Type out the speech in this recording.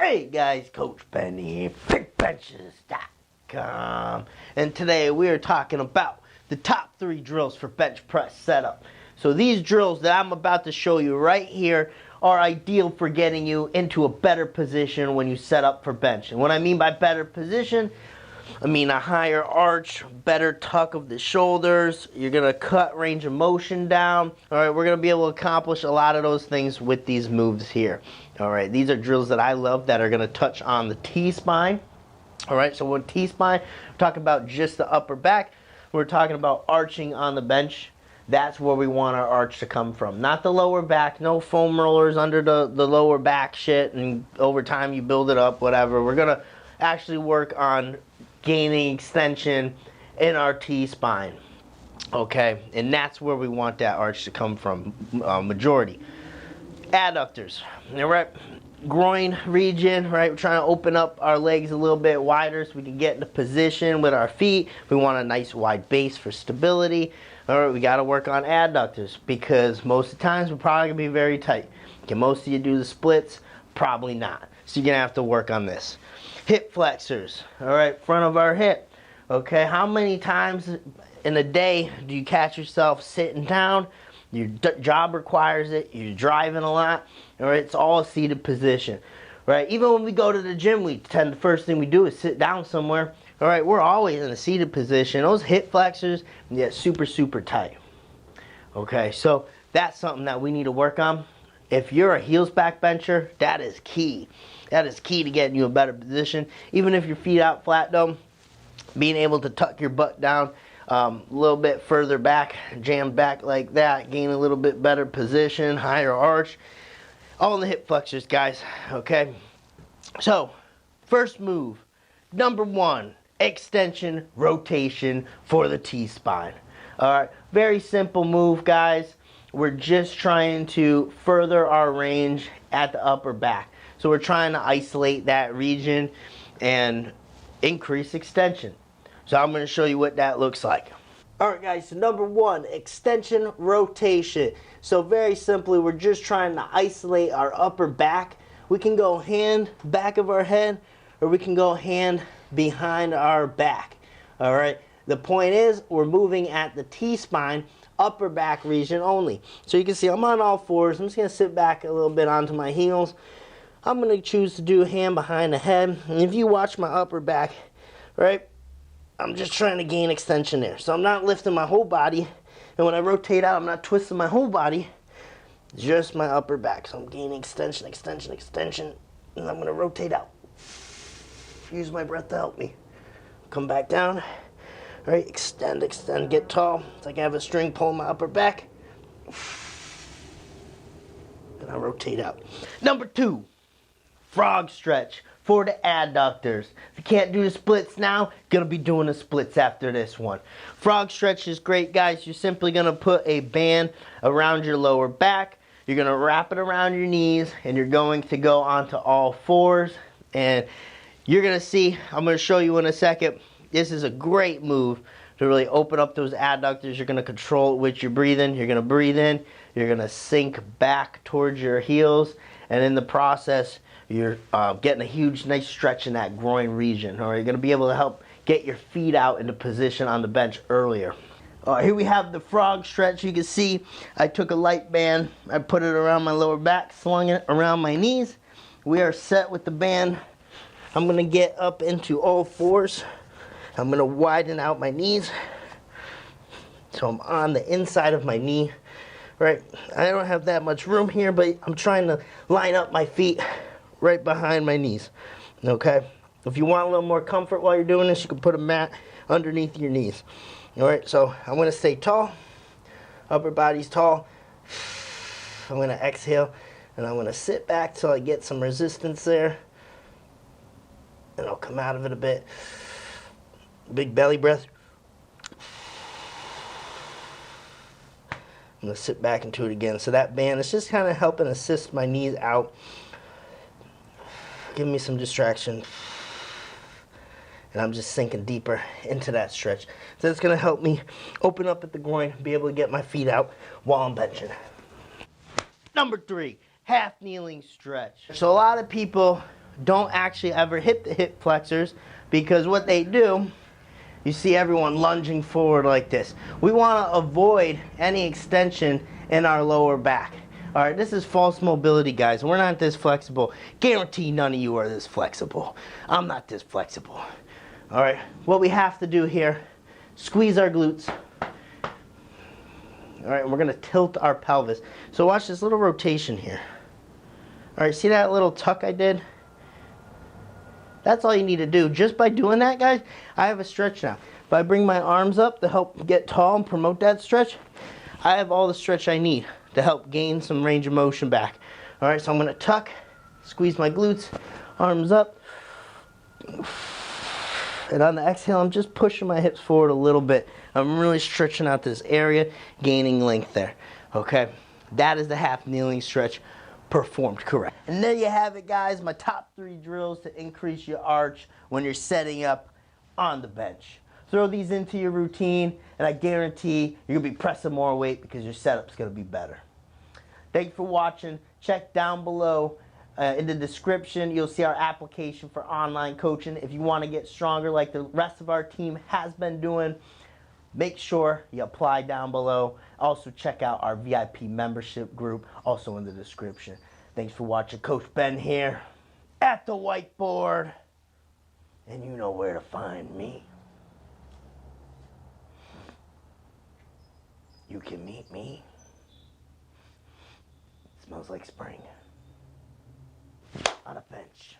Hey guys, Coach Benny, BigBenches.com, and today we are talking about the top 3 drills for bench press setup. So these drills that I'm about to show you right here are ideal for getting you into a better position when you set up for bench. And what I mean by better position, I mean a higher arch, better tuck of the shoulders. You're going to cut range of motion down. All right, we're going to be able to accomplish a lot of those things with these moves here. All right, these are drills that I love that are going to touch on the T-spine. All right, so with T-spine, we're talking about just the upper back. We're talking about arching on the bench. That's where we want our arch to come from. Not the lower back, no foam rollers under the lower back shit, and over time you build it up, whatever. We're going to actually work on gaining extension in our T-spine, okay? And that's where we want that arch to come from, majority. Adductors, all right? Groin region, right? We're trying to open up our legs a little bit wider so we can get into position with our feet. We want a nice wide base for stability. All right, we got to work on adductors because most of the times we're probably going to be very tight. Can most of you do the splits? Probably not. So you're going to have to work on this. Hip flexors, all right, front of our hip. Okay, how many times in a day do you catch yourself sitting down? Your job requires it, you're driving a lot, all right, it's all a seated position, right? Even when we go to the gym, we tend the first thing we do is sit down somewhere, all right? We're always in a seated position. Those hip flexors get super, super tight, okay? So that's something that we need to work on. If you're a heels back bencher, that is key. That is key to getting you a better position. Even if your feet out flat though, being able to tuck your butt down a little bit further back, jam back like that, gain a little bit better position, higher arch, all in the hip flexors, guys, okay? So, first move, number 1, extension rotation for the T-spine. All right, very simple move, guys. We're just trying to further our range at the upper back. So we're trying to isolate that region and increase extension. So I'm going to show you what that looks like. Alright guys, so number 1, extension rotation. So very simply, we're just trying to isolate our upper back. We can go hand back of our head, or we can go hand behind our back. Alright, the point is we're moving at the T-spine, upper back region only. So you can see I'm on all fours. I'm just going to sit back a little bit onto my heels. I'm going to choose to do hand behind the head. And if you watch my upper back, right, I'm just trying to gain extension there. So I'm not lifting my whole body. And when I rotate out, I'm not twisting my whole body. Just my upper back. So I'm gaining extension, extension, extension. And I'm going to rotate out. Use my breath to help me. Come back down. All right, extend, extend, get tall. It's like I have a string pulling my upper back. And I rotate out. Number 2, frog stretch for the adductors. If you can't do the splits now, gonna be doing the splits after this one. Frog stretch is great, guys. You're simply gonna put a band around your lower back. You're gonna wrap it around your knees, and you're going to go onto all fours. And you're gonna see, I'm gonna show you in a second, this is a great move to really open up those adductors. You're going to control it with your breathing. You're going to breathe in. You're going to sink back towards your heels. And in the process, you're getting a huge, nice stretch in that groin region. All right, you're going to be able to help get your feet out into position on the bench earlier. Here we have the frog stretch. You can see I took a light band. I put it around my lower back, slung it around my knees. We are set with the band. I'm going to get up into all fours. I'm going to widen out my knees, so I'm on the inside of my knee, right? I don't have that much room here, but I'm trying to line up my feet right behind my knees, okay? If you want a little more comfort while you're doing this, you can put a mat underneath your knees, all right? So I'm going to stay tall, upper body's tall. I'm going to exhale, and I'm going to sit back till I get some resistance there, and I'll come out of it a bit. Big belly breath. I'm going to sit back into it again. So that band is just kind of helping assist my knees out. Give me some distraction. And I'm just sinking deeper into that stretch. So it's going to help me open up at the groin, be able to get my feet out while I'm benching. Number 3, half kneeling stretch. So a lot of people don't actually ever hit the hip flexors, because what they do, you see everyone lunging forward like this. We want to avoid any extension in our lower back. All right, this is false mobility, guys. We're not this flexible. Guarantee none of you are this flexible. I'm not this flexible. All right, what we have to do here, squeeze our glutes. All right, and we're gonna tilt our pelvis. So watch this little rotation here. All right, see that little tuck I did? That's all you need to do. Just by doing that, guys, I have a stretch now. If I bring my arms up to help get tall and promote that stretch, I have all the stretch I need to help gain some range of motion back. All right, so I'm gonna tuck, squeeze my glutes, arms up. And on the exhale, I'm just pushing my hips forward a little bit. I'm really stretching out this area, gaining length there. Okay, that is the half kneeling stretch performed correct. And there you have it, guys, my top 3 drills to increase your arch when you're setting up on the bench. Throw these into your routine, and I guarantee you're gonna be pressing more weight because your setup's gonna be better. Thank you for watching. Check down below in the description. You'll see our application for online coaching. If you want to get stronger like the rest of our team has been doing, make sure you apply down below. Also check out our VIP membership group, also in the description. Thanks for watching. Coach Ben here at the whiteboard, and you know where to find me. You can meet me. It smells like spring on a bench.